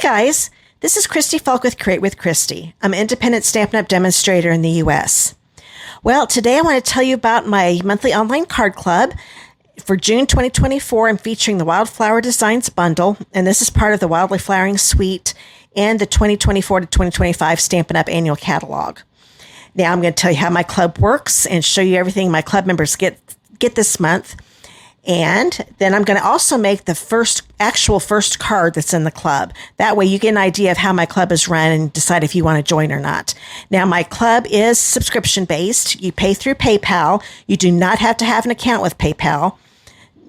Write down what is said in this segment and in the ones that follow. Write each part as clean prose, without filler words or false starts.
guys, this is Christy Fulk with Create with Christy. I'm an independent Stampin' Up! Demonstrator in the U.S. Well, today I want to tell you about my monthly online card club. For June 2024, I'm featuring the Wildflower Designs Bundle, and this is part of the Wildly Flowering Suite and the 2024 to 2025 Stampin' Up! Annual Catalog. Now I'm going to tell you how my club works and show you everything my club members get this month. And then I'm going to also make the actual first card that's in the club. That way you get an idea of how my club is run and decide if you want to join or not. Now, my club is subscription based. You pay through PayPal. You do not have to have an account with PayPal.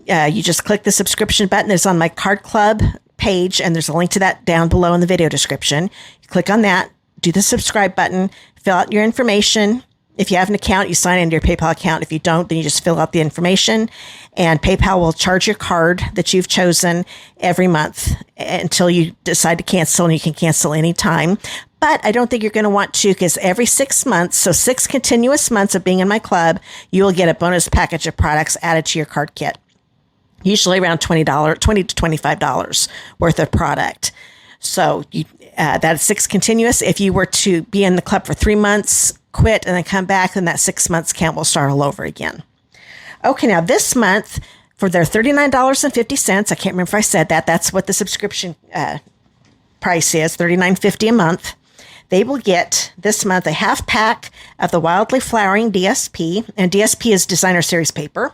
You just click the subscription button that's on my card club page, and there's a link to that down below in the video description. You click on that, do the subscribe button, fill out your information. If you have an account, you sign into your PayPal account. If you don't, then you just fill out the information, and PayPal will charge your card that you've chosen every month until you decide to cancel, and you can cancel anytime. But I don't think you're going to want to, because every 6 months, so 6 continuous months of being in my club, you will get a bonus package of products added to your card kit. Usually around $20 to $25 worth of product. So that's 6 continuous. If you were to be in the club for 3 months, quit, and then come back, then that 6 months count will start all over again. Okay, now this month, for their $39.50, I can't remember if I said that, that's what the subscription price is, $39.50 a month. They will get this month a half pack of the Wildly Flowering DSP, and DSP is designer series paper.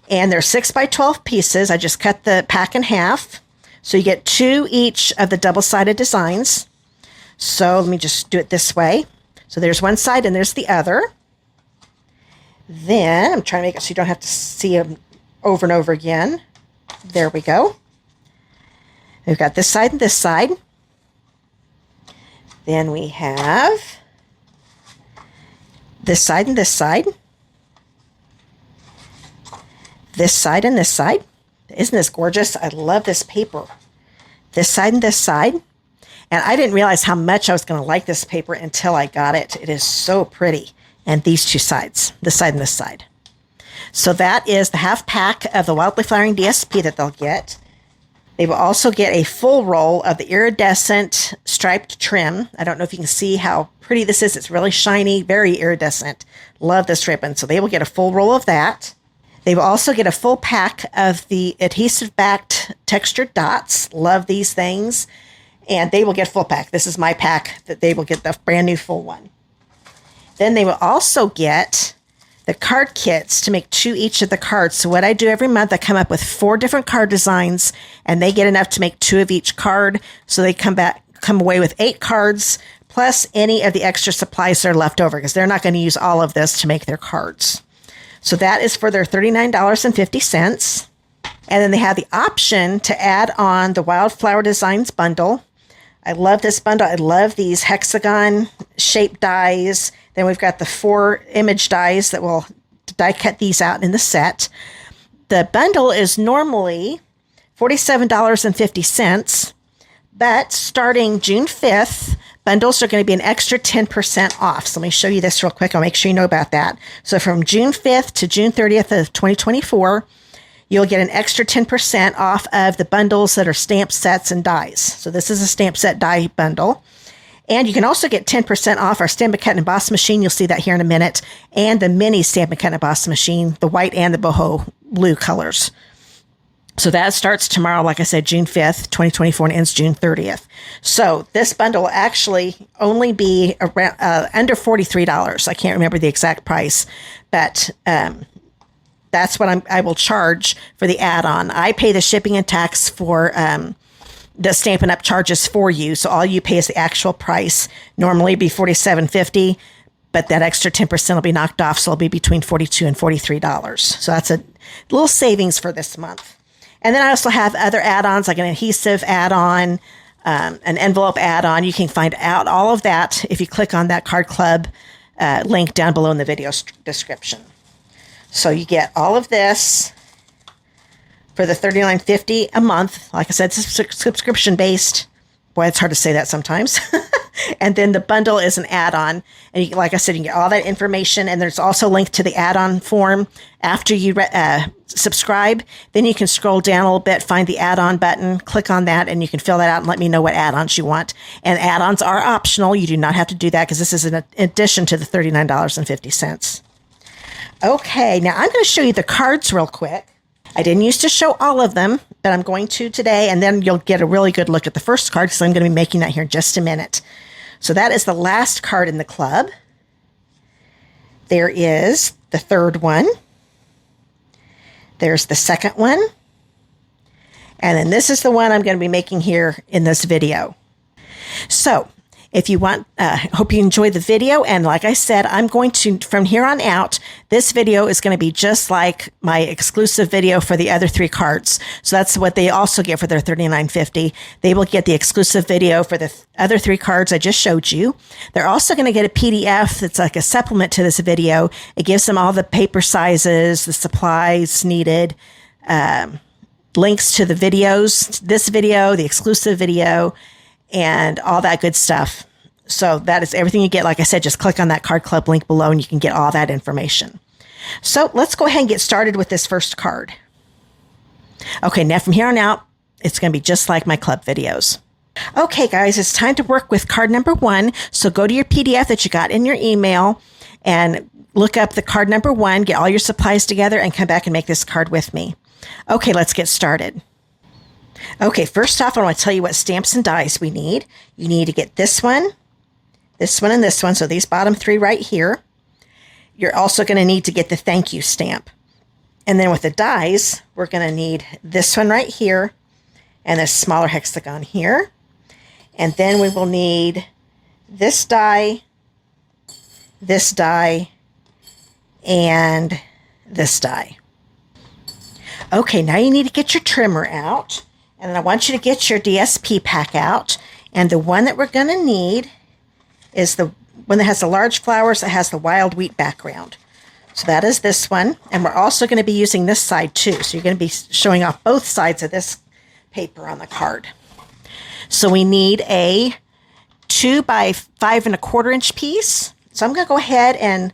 And they're 6 by 12 pieces. I just cut the pack in half. So you get 2 each of the double-sided designs. So let me just do it this way. So there's one side and there's the other. Then I'm trying to make it so you don't have to see them over and over again. There we go. We've got this side and this side. Then we have this side and this side. This side and this side. Isn't this gorgeous? I love this paper. This side and this side. And I didn't realize how much I was going to like this paper until I got it. It is so pretty. And these 2 sides, this side and this side. So that is the half pack of the Wildly Flowering DSP that they'll get. They will also get a full roll of the iridescent striped trim. I don't know if you can see how pretty this is. It's really shiny, very iridescent. Love this ribbon. So they will get a full roll of that. They will also get a full pack of the adhesive-backed textured dots. Love these things. And they will get a full pack. This is my pack that they will get the brand new full one. Then they will also get the card kits to make 2 each of the cards. So what I do every month, I come up with 4 different card designs, and they get enough to make 2 of each card. So they come away with 8 cards, plus any of the extra supplies that are left over, because they're not going to use all of this to make their cards. So that is for their $39.50. And then they have the option to add on the Wildflower Designs Bundle. I love this bundle. I love these hexagon shaped dies. Then we've got the 4 image dies that will die cut these out in the set. The bundle is normally $47.50, but starting June 5th, bundles are going to be an extra 10% off. So let me show you this real quick. I'll make sure you know about that. So from June 5th to June 30th of 2024, you'll get an extra 10% off of the bundles that are stamp sets and dies. So this is a stamp set die bundle. And you can also get 10% off our Stampin' Cut and Emboss machine. You'll see that here in a minute. And the mini Stampin' Cut and Emboss machine, the white and the boho blue colors. So that starts tomorrow, like I said, June 5th, 2024, and ends June 30th. So this bundle will actually only be around under $43. I can't remember the exact price, but that's what I will charge for the add-on. I pay the shipping and tax for the Stampin' Up! Charges for you, so all you pay is the actual price. Normally it'd be $47.50, but that extra 10% will be knocked off, so it'll be between $42 and $43. So that's a little savings for this month. And then I also have other add-ons, like an adhesive add-on, an envelope add-on. You can find out all of that if you click on that Card Club link down below in the video description. So you get all of this for the $39.50 a month. Like I said, it's subscription-based. Boy, it's hard to say that sometimes. And then the bundle is an add-on. And you, like I said, you can get all that information. And there's also a link to the add-on form after you subscribe. Then you can scroll down a little bit, find the add-on button, click on that, and you can fill that out and let me know what add-ons you want. And add-ons are optional. You do not have to do that because this is in addition to the $39.50. Okay, now I'm going to show you the cards real quick. I didn't used to show all of them, but I'm going to today, and then you'll get a really good look at the first card because I'm going to be making that here in just a minute. So that is the last card in the club. There is the third one. There's the second one. And then this is the one I'm going to be making here in this video. So if you want, hope you enjoy the video. And like I said, I'm going to, from here on out, this video is going to be just like my exclusive video for the other three cards. So that's what they also get for their $39.50. They will get the exclusive video for the other three cards I just showed you. They're also going to get a PDF that's like a supplement to this video. It gives them all the paper sizes, the supplies needed, links to the videos, this video, the exclusive video, and all that good stuff. So that is everything you get. Like I said, just click on that card club link below and you can get all that information. So let's go ahead and get started with this first card. Okay, now from here on out, it's going to be just like my club videos. Okay, guys, it's time to work with card number 1. So go to your PDF that you got in your email and look up the card number 1, get all your supplies together, and come back and make this card with me. Okay, let's get started. Okay, first off, I want to tell you what stamps and dies we need. You need to get this one, and this one. So these bottom 3 right here. You're also going to need to get the thank you stamp. And then with the dies, we're going to need this one right here and this smaller hexagon here. And then we will need this die, and this die. Okay, now you need to get your trimmer out. And I want you to get your DSP pack out. And the one that we're going to need is the one that has the large flowers that has the wild wheat background. So that is this one. And we're also going to be using this side too. So you're going to be showing off both sides of this paper on the card. So we need a 2 by 5 1/4 inch piece. So I'm going to go ahead and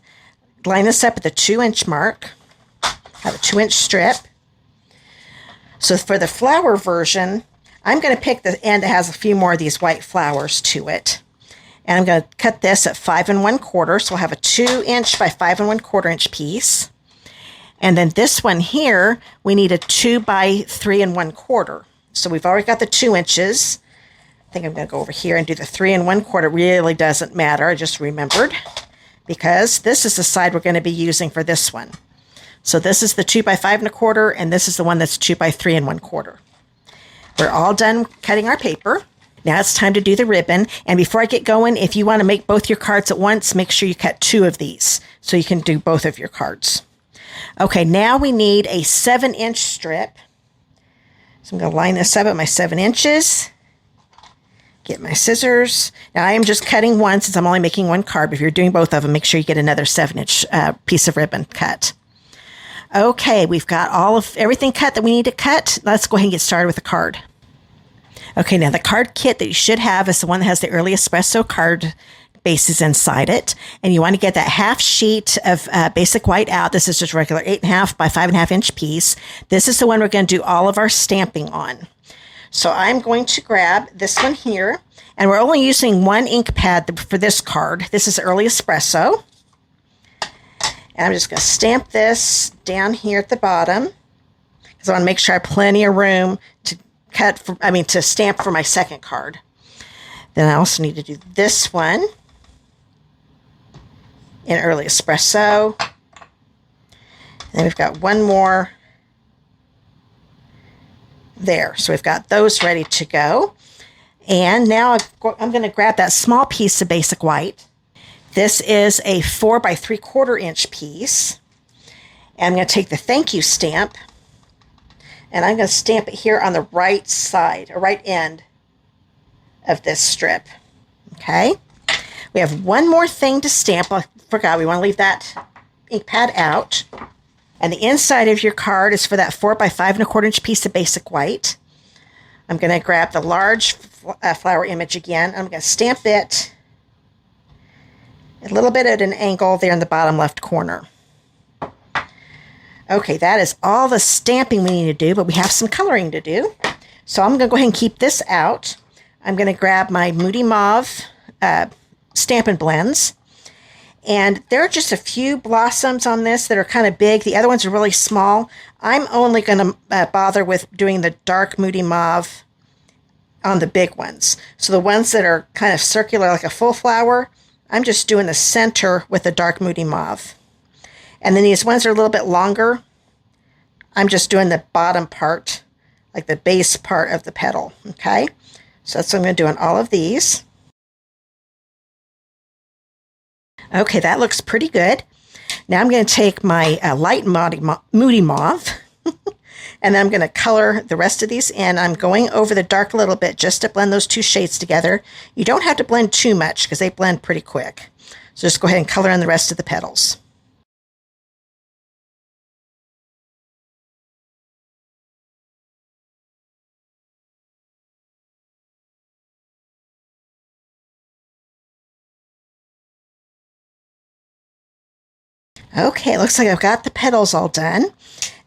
line this up at the 2-inch mark. I have a 2-inch strip. So for the flower version, I'm going to pick the end that has a few more of these white flowers to it. And I'm going to cut this at 5 1/4. So we'll have a 2-inch by 5 1/4 inch piece. And then this one here, we need a 2 by 3 1/4. So we've already got the 2 inches. I think I'm going to go over here and do the 3 1/4. It really doesn't matter. I just remembered because this is the side we're going to be using for this one. So this is the 2 by 5 1/4, and this is the one that's 2 by 3 1/4. We're all done cutting our paper. Now it's time to do the ribbon. And before I get going, if you want to make both your cards at once, make sure you cut 2 of these so you can do both of your cards. Okay, now we need a 7-inch strip. So I'm going to line this up at my 7 inches. Get my scissors. Now I am just cutting one since I'm only making one card. But if you're doing both of them, make sure you get another 7-inch piece of ribbon cut. Okay, we've got everything cut that we need to cut. Let's go ahead and get started with the card. Okay, now the card kit that you should have is the one that has the early espresso card bases inside it. And you want to get that half sheet of basic white out. This is just regular 8.5 by 5.5 inch piece. This is the one we're going to do all of our stamping on. So I'm going to grab this one here. And we're only using one ink pad for this card. This is early espresso. And I'm just going to stamp this down here at the bottom because I want to make sure I have plenty of room to to stamp for my second card. Then I also need to do this one in early espresso. And then we've got one more there. So we've got those ready to go. And now I'm going to grab that small piece of basic white. This is a 4 by 3/4 inch piece. And I'm going to take the thank you stamp and I'm going to stamp it here on the right side, or right end of this strip. Okay. We have one more thing to stamp. I forgot, we want to leave that ink pad out. And the inside of your card is for that 4 by 5 1/4 inch piece of basic white. I'm going to grab the large flower image again. I'm going to stamp it a little bit at an angle there in the bottom left corner. Okay, that is all the stamping we need to do, but we have some coloring to do. So I'm going to go ahead and keep this out. I'm going to grab my Moody Mauve Stampin' Blends. And there are just a few blossoms on this that are kind of big. The other ones are really small. I'm only going to bother with doing the dark Moody Mauve on the big ones. So the ones that are kind of circular like a full flower, I'm just doing the center with the dark Moody Mauve. And then these ones are a little bit longer. I'm just doing the bottom part, like the base part of the petal, okay? So that's what I'm going to do on all of these. Okay, that looks pretty good. Now I'm going to take my light Moody Mauve, and then I'm going to color the rest of these in. I'm going over the dark a little bit just to blend those two shades together. You don't have to blend too much because they blend pretty quick. So just go ahead and color in the rest of the petals. Okay, it looks like I've got the petals all done.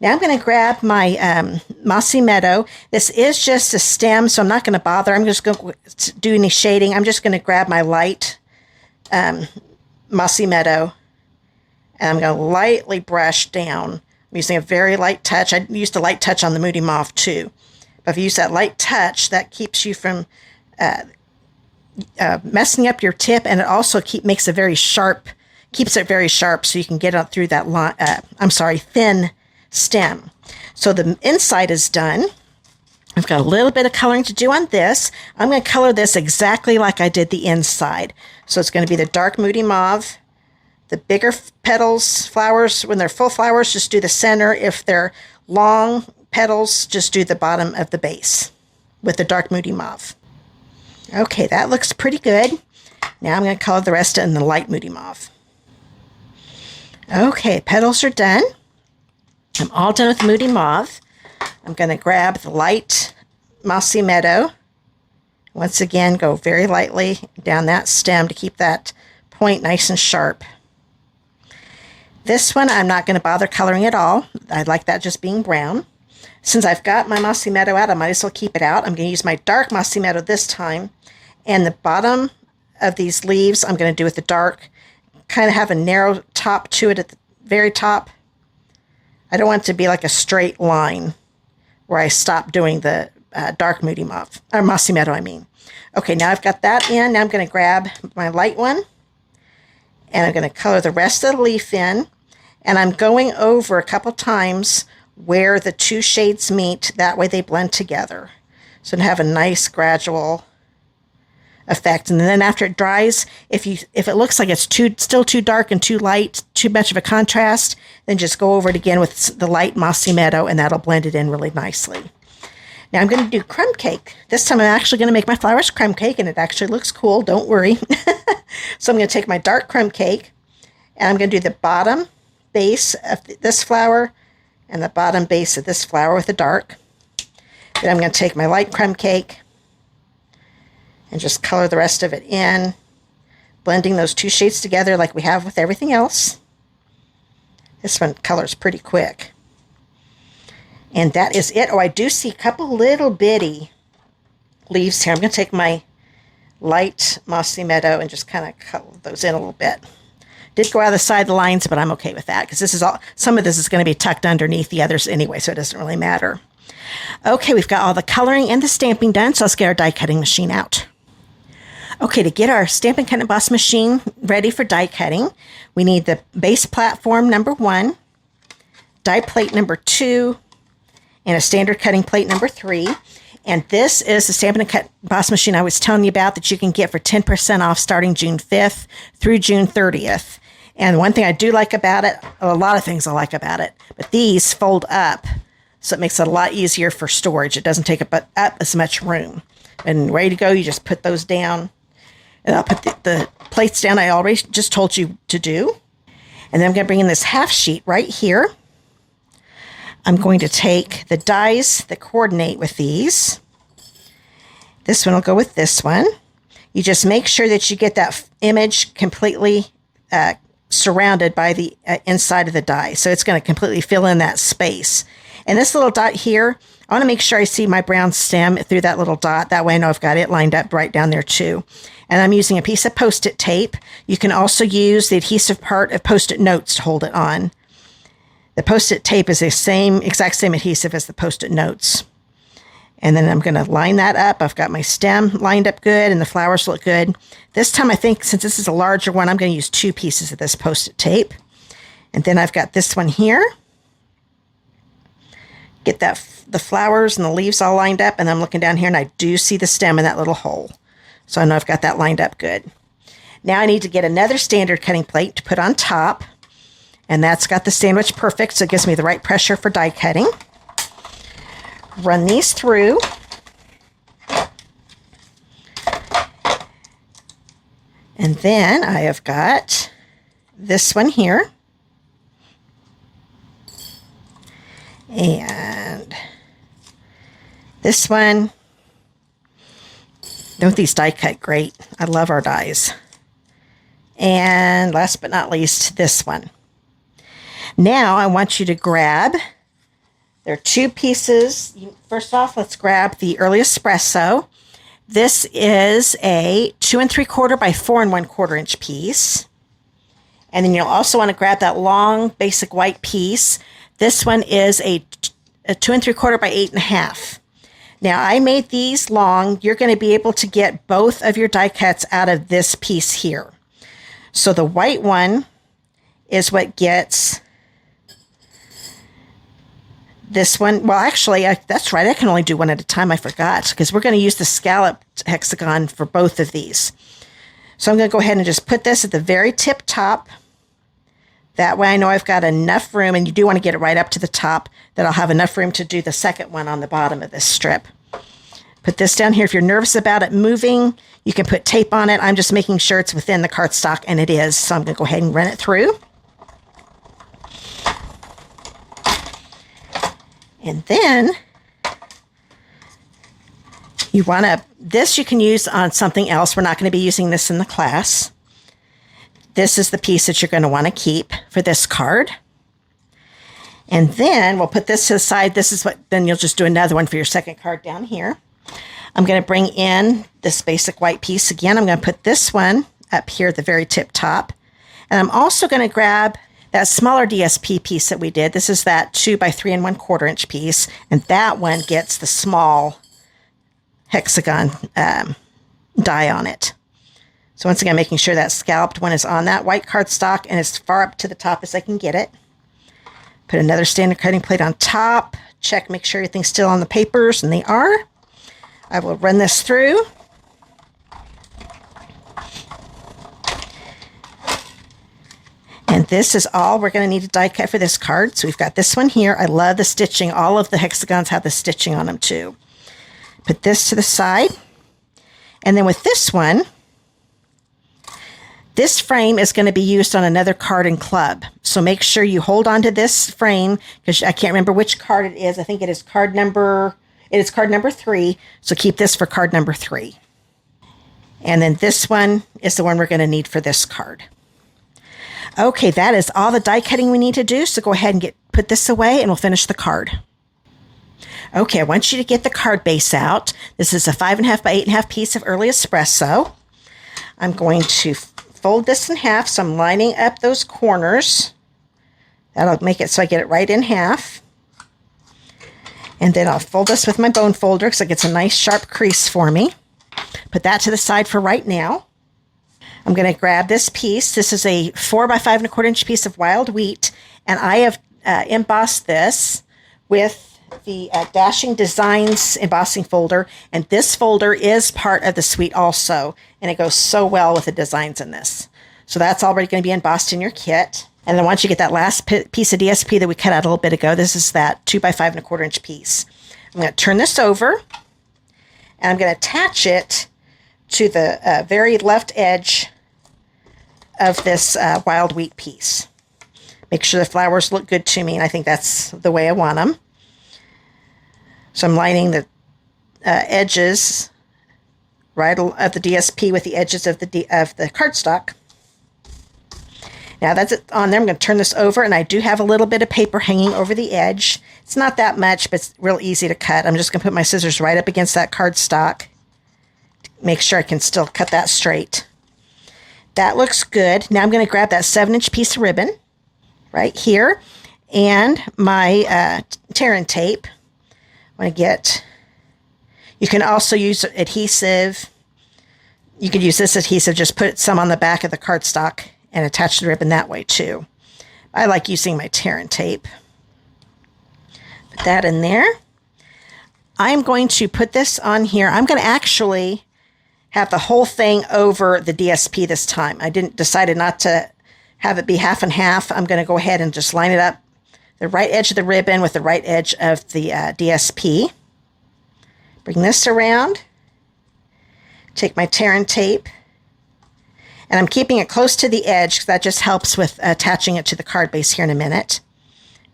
Now I'm going to grab my Mossy Meadow. This is just a stem, so I'm not going to bother. I'm just going to do any shading. I'm just going to grab my light Mossy Meadow, and I'm going to lightly brush down. I'm using a very light touch. I used a light touch on the Moody Mauve too. But if you use that light touch, that keeps you from messing up your tip, and it also makes it very sharp. Keeps it very sharp so you can get it through that thin stem. So the inside is done. I've got a little bit of coloring to do on this. I'm going to color this exactly like I did the inside. So it's going to be the dark Moody Mauve. The bigger petals, flowers, when they're full flowers, just do the center. If they're long petals, just do the bottom of the base with the dark Moody Mauve. Okay, that looks pretty good. Now I'm going to color the rest in the light Moody Mauve. Okay, petals are done. I'm all done with Moody Mauve. I'm going to grab the light Mossy Meadow. Once again, go very lightly down that stem to keep that point nice and sharp. This one I'm not going to bother coloring at all. I like that just being brown. Since I've got my Mossy Meadow out, I might as well keep it out. I'm going to use my dark Mossy Meadow this time. And the bottom of these leaves I'm going to do with the dark. Kind of have a narrow top to it at the very top. I don't want it to be like a straight line where I stop doing the dark Moody Mauve, or Mossy Meadow, I mean. Okay, now I've got that in. Now I'm going to grab my light one, and I'm going to color the rest of the leaf in, and I'm going over a couple times where the two shades meet. That way they blend together. So to have a nice gradual effect. And then after it dries, if it looks like it's still too dark and too light, too much of a contrast, then just go over it again with the light Mossy Meadow, and that'll blend it in really nicely. Now I'm going to do crumb cake. This time I'm actually going to make my flowers crumb cake, and it actually looks cool, don't worry. So I'm going to take my dark crumb cake, and I'm going to do the bottom base of this flower and the bottom base of this flower with the dark. Then I'm going to take my light crumb cake and just color the rest of it in, blending those two shades together like we have with everything else. This one colors pretty quick. And that is it. Oh, I do see a couple little bitty leaves here. I'm going to take my light Mossy Meadow and just kind of color those in a little bit. Did go out of the side of the lines, but I'm okay with that because this is all. Some of this is going to be tucked underneath the others anyway, so it doesn't really matter. Okay, we've got all the coloring and the stamping done, so let's get our die cutting machine out. Okay, to get our Stampin' Cut and Emboss machine ready for die cutting, we need the base platform number 1, die plate number 2, and a standard cutting plate number 3. And this is the Stampin' Cut and Emboss machine I was telling you about that you can get for 10% off starting June 5th through June 30th. And one thing I do like about it, a lot of things I like about it, but these fold up, so it makes it a lot easier for storage. It doesn't take up as much room. And ready to go, you just put those down. And I'll put the plates down I already just told you to do. And then I'm going to bring in this half sheet right here. I'm going to take the dies that coordinate with these. This one will go with this one. You just make sure that you get that image completely surrounded by the inside of the die. So it's going to completely fill in that space. And this little dot here, I want to make sure I see my brown stem through that little dot. That way I know I've got it lined up right down there too. And I'm using a piece of Post-it tape. You can also use the adhesive part of Post-it notes to hold it on. The Post-it tape is the exact same adhesive as the Post-it notes. And then I'm going to line that up. I've got my stem lined up good and the flowers look good. This time I think since this is a larger one, I'm going to use 2 pieces of this Post-it tape. And then I've got this one here. Get the flowers and the leaves all lined up, and I'm looking down here and I do see the stem in that little hole. So I know I've got that lined up good. Now I need to get another standard cutting plate to put on top, and that's got the Sandwich Perfect, so it gives me the right pressure for die cutting. Run these through. And then I have got this one here. And this one. Don't these die cut great? I love our dies. And last but not least, this one. Now I want you to grab, there are 2 pieces. First off, let's grab the Early Espresso. This is a 2 3/4 by 4 1/4 inch piece. And then you'll also want to grab that long basic white piece. This one is a 2 3/4 by 8 1/2. Now I made these long. You're going to be able to get both of your die cuts out of this piece here. So the white one is what gets this one. Well, actually, that's right. I can only do one at a time. I forgot because we're going to use the scalloped hexagon for both of these. So I'm going to go ahead and just put this at the very tip top. That way I know I've got enough room, and you do want to get it right up to the top, that I'll have enough room to do the second one on the bottom of this strip. Put this down here. If you're nervous about it moving, you can put tape on it. I'm just making sure it's within the cardstock, and it is. So I'm going to go ahead and run it through. And then you want to, this you can use on something else. We're not going to be using this in the class. This is the piece that you're going to want to keep for this card. And then we'll put this to the side. This is what, then you'll just do another one for your second card down here. I'm going to bring in this basic white piece again. I'm going to put this one up here at the very tip top. And I'm also going to grab that smaller DSP piece that we did. This is that 2 by 3 1/4 inch piece. And that one gets the small hexagon die on it. So once again, making sure that scalloped one is on that white cardstock and as far up to the top as I can get it. Put another standard cutting plate on top. Check, make sure everything's still on the papers, and they are. I will run this through. And this is all we're going to need to die cut for this card. So we've got this one here. I love the stitching. All of the hexagons have the stitching on them too. Put this to the side. And then with this one, this frame is going to be used on another card in club. So make sure you hold on to this frame, because I can't remember which card it is. I think it is card number 3. So keep this for card number 3. And then this one is the one we're going to need for this card. Okay, that is all the die cutting we need to do. So go ahead and put this away and we'll finish the card. Okay, I want you to get the card base out. This is a 5 1/2 by 8 1/2 piece of Early Espresso. I'm going to fold this in half, so I'm lining up those corners. That'll make it so I get it right in half. And then I'll fold this with my bone folder because it gets a nice sharp crease for me. Put that to the side for right now. I'm going to grab this piece. This is a 4 by 5 1/4 inch piece of wild wheat, and I have embossed this with the Dashing Designs embossing folder, and this folder is part of the suite also, and it goes so well with the designs in this. So that's already going to be embossed in your kit. And then once you get that last piece of DSP that we cut out a little bit ago, this is that 2 by 5 1/4 inch piece. I'm going to turn this over, and I'm going to attach it to the very left edge of this wild wheat piece. Make sure the flowers look good to me, and I think that's the way I want them. So I'm lining the edges right of the DSP with the edges of the cardstock. Now that's it on there. I'm going to turn this over, and I do have a little bit of paper hanging over the edge. It's not that much, but it's real easy to cut. I'm just going to put my scissors right up against that cardstock. Make sure I can still cut that straight. That looks good. Now I'm going to grab that 7-inch piece of ribbon right here and my tear and tape. I want to get, you can also use adhesive. You could use this adhesive, just put some on the back of the cardstock and attach the ribbon that way too. I like using my tear and tape. Put that in there. I'm going to put this on here. I'm going to actually have the whole thing over the DSP this time. I decided not to have it be half and half. I'm going to go ahead and just line it up, the right edge of the ribbon with the right edge of the DSP. Bring this around. Take my tear and tape. And I'm keeping it close to the edge because that just helps with attaching it to the card base here in a minute.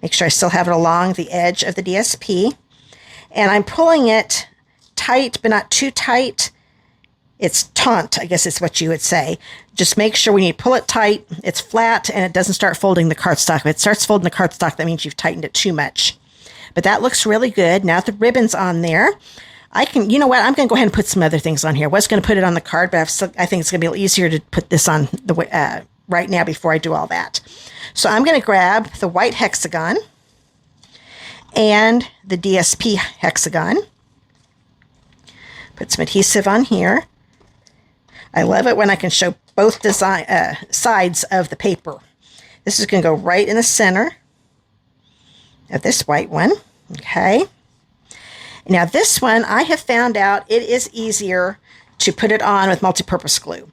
Make sure I still have it along the edge of the DSP. And I'm pulling it tight, but not too tight. It's taut, I guess is what you would say. Just make sure when you pull it tight, it's flat and it doesn't start folding the cardstock. If it starts folding the cardstock, that means you've tightened it too much. But that looks really good. Now the ribbon's on there. I can, you know what, I'm going to go ahead and put some other things on here. I was going to put it on the card, but I think it's going to be a little easier to put this on the right now before I do all that. So I'm going to grab the white hexagon and the DSP hexagon. Put some adhesive on here. I love it when I can show both sides of the paper. This is going to go right in the center of this white one. Okay. Now this one, I have found out it is easier to put it on with multi-purpose glue.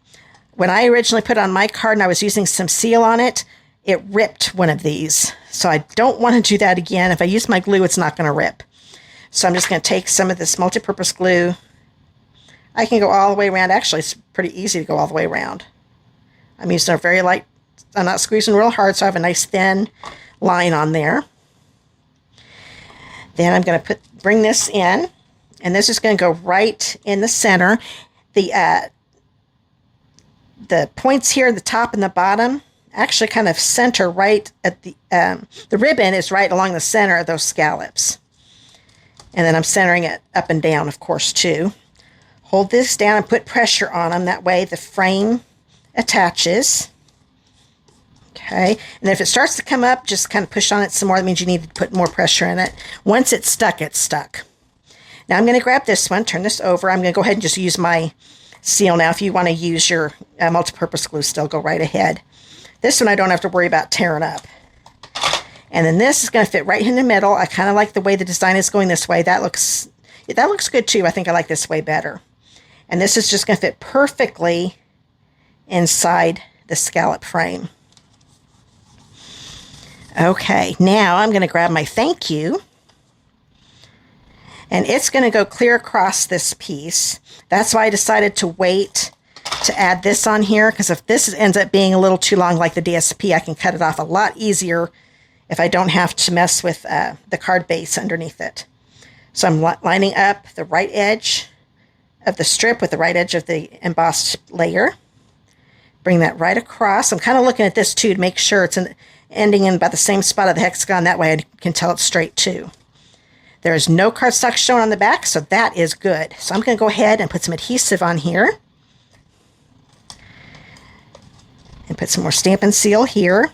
When I originally put on my card and I was using some seal on it, it ripped one of these. So I don't want to do that again. If I use my glue, it's not going to rip. So I'm just going to take some of this multi-purpose glue. I can go all the way around. Actually, it's pretty easy to go all the way around. I'm using a very light, I'm not squeezing real hard, so I have a nice thin line on there. Then I'm going to bring this in, and this is going to go right in the center. The points here, the top and the bottom, actually kind of center right at the ribbon is right along the center of those scallops. And then I'm centering it up and down, of course, too. Hold this down and put pressure on them. That way the frame attaches. Okay, and if it starts to come up, just kind of push on it some more. That means you need to put more pressure in it. Once it's stuck, it's stuck. Now I'm going to grab this one, turn this over. I'm going to go ahead and just use my seal now. If you want to use your multi-purpose glue still, go right ahead. This one I don't have to worry about tearing up. And then this is going to fit right in the middle. I kind of like the way the design is going this way. That looks good too. I think I like this way better. And this is just going to fit perfectly inside the scallop frame. Okay, now I'm going to grab my thank you, and it's going to go clear across this piece. That's why I decided to wait to add this on here, because if this ends up being a little too long like the DSP, I can cut it off a lot easier if I don't have to mess with the card base underneath it. So I'm lining up the right edge of the strip with the right edge of the embossed layer. Bring that right across. I'm kind of looking at this too to make sure it's ending in about the same spot of the hexagon. That way I can tell it's straight too. There is no cardstock shown on the back, so that is good. So I'm going to go ahead and put some adhesive on here. And put some more Stampin' Seal here.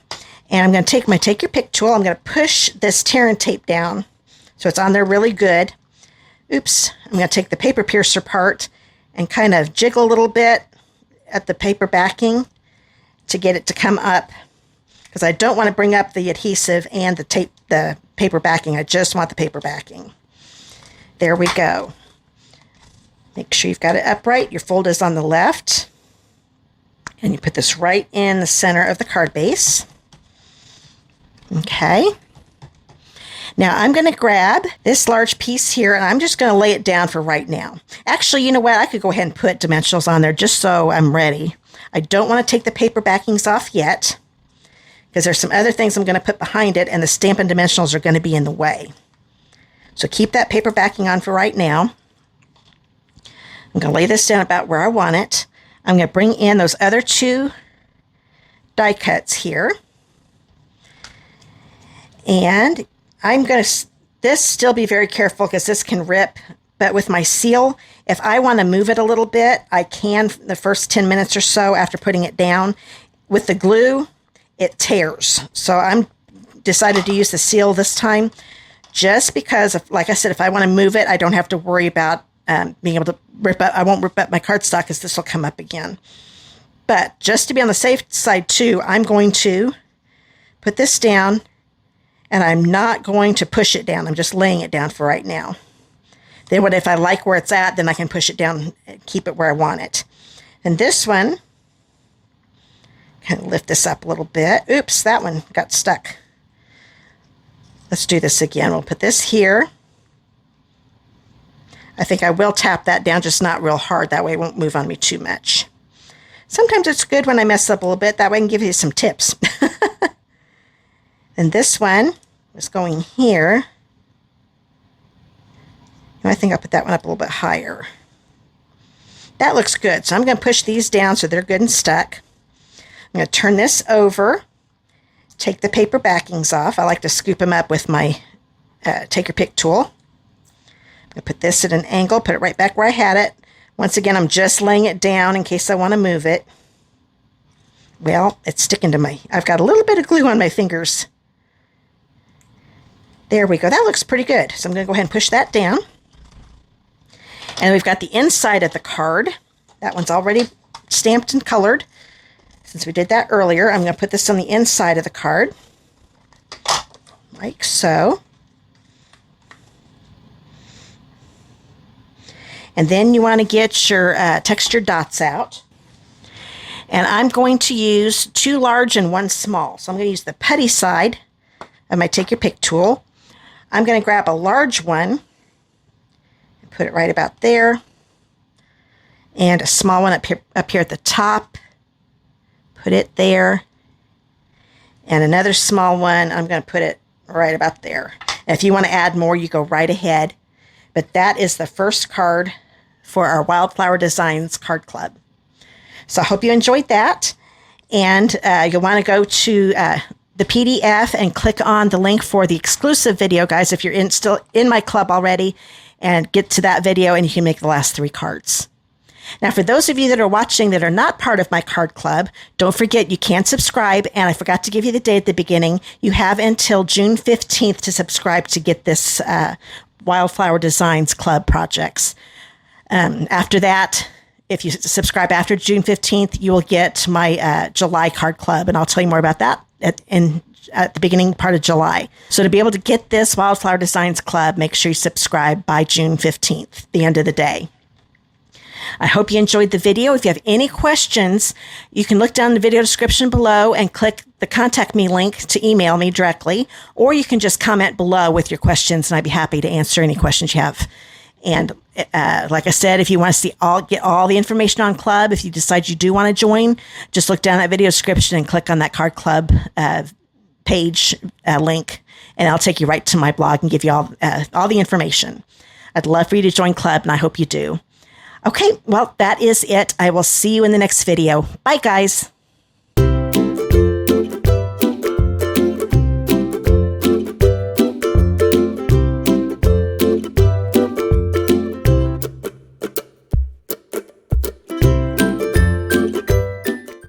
And I'm going to take my Take Your Pick tool. I'm going to push this tear and tape down so it's on there really good. Oops. I'm going to take the paper piercer part and kind of jiggle a little bit at the paper backing to get it to come up, because I don't want to bring up the adhesive and the paper backing. I just want the paper backing. There we go. Make sure you've got it upright. Your fold is on the left. And you put this right in the center of the card base. Okay. Now I'm going to grab this large piece here, and I'm just going to lay it down for right now. Actually, you know what? I could go ahead and put dimensionals on there just so I'm ready. I don't want to take the paper backings off yet, because there's some other things I'm going to put behind it, and the Stampin' dimensionals are going to be in the way. So keep that paper backing on for right now. I'm going to lay this down about where I want it. I'm going to bring in those other two die cuts here. And I'm going to still be very careful because this can rip. But with my seal, if I want to move it a little bit, I can the first 10 minutes or so after putting it down. With the glue, it tears. So I'm decided to use the seal this time just because, like I said, if I want to move it, I don't have to worry about being able to rip up. I won't rip up my cardstock because this will come up again. But just to be on the safe side too, I'm going to put this down, and I'm not going to push it down. I'm just laying it down for right now. Then if I like where it's at, then I can push it down and keep it where I want it. And this one, kind of lift this up a little bit. Oops, that one got stuck. Let's do this again. We'll put this here. I think I will tap that down, just not real hard. That way it won't move on me too much. Sometimes it's good when I mess up a little bit. That way I can give you some tips. And this one is going here. I think I'll put that one up a little bit higher. That looks good. So I'm going to push these down so they're good and stuck. I'm going to turn this over, take the paper backings off. I like to scoop them up with my take your pick tool. I'm going to put this at an angle, put it right back where I had it. Once again, I'm just laying it down in case I want to move it. Well, it's sticking to I've got a little bit of glue on my fingers. There we go. That looks pretty good. So I'm going to go ahead and push that down. And we've got the inside of the card. That one's already stamped and colored. Since we did that earlier, I'm going to put this on the inside of the card. Like so. And then you want to get your textured dots out. And I'm going to use 2 large and 1 small. So I'm going to use the putty side of my Take Your Pick tool. I'm going to grab a large one. Put it right about there, and a small one up here at the top. Put it there, and another small one. I'm going to put it right about there. And if you want to add more, you go right ahead. But that is the first card for our Wildflower Designs Card Club. So I hope you enjoyed that, and you'll want to go to the PDF and click on the link for the exclusive video, guys. If you're still in my club already. And get to that video and you can make the last 3 cards. Now, for those of you that are watching that are not part of my card club, don't forget you can subscribe. And I forgot to give you the date at the beginning. You have until June 15th to subscribe to get this Wildflower Designs Club projects. After that, if you subscribe after June 15th, you will get my July card club. And I'll tell you more about that at the beginning part of July. So to be able to get this Wildflower Designs Club, make sure you subscribe by June 15th, the end of the day. I hope you enjoyed the video. If you have any questions, you can look down the video description below and click the contact me link to email me directly, or you can just comment below with your questions and I'd be happy to answer any questions you have. And like I said, if you want to get all the information on club, if you decide you do want to join, just look down that video description and click on that card club page link, and I'll take you right to my blog and give you all the information. I'd love for you to join club, and I hope you do. Okay, well, that is it. I will see you in the next video. Bye, guys.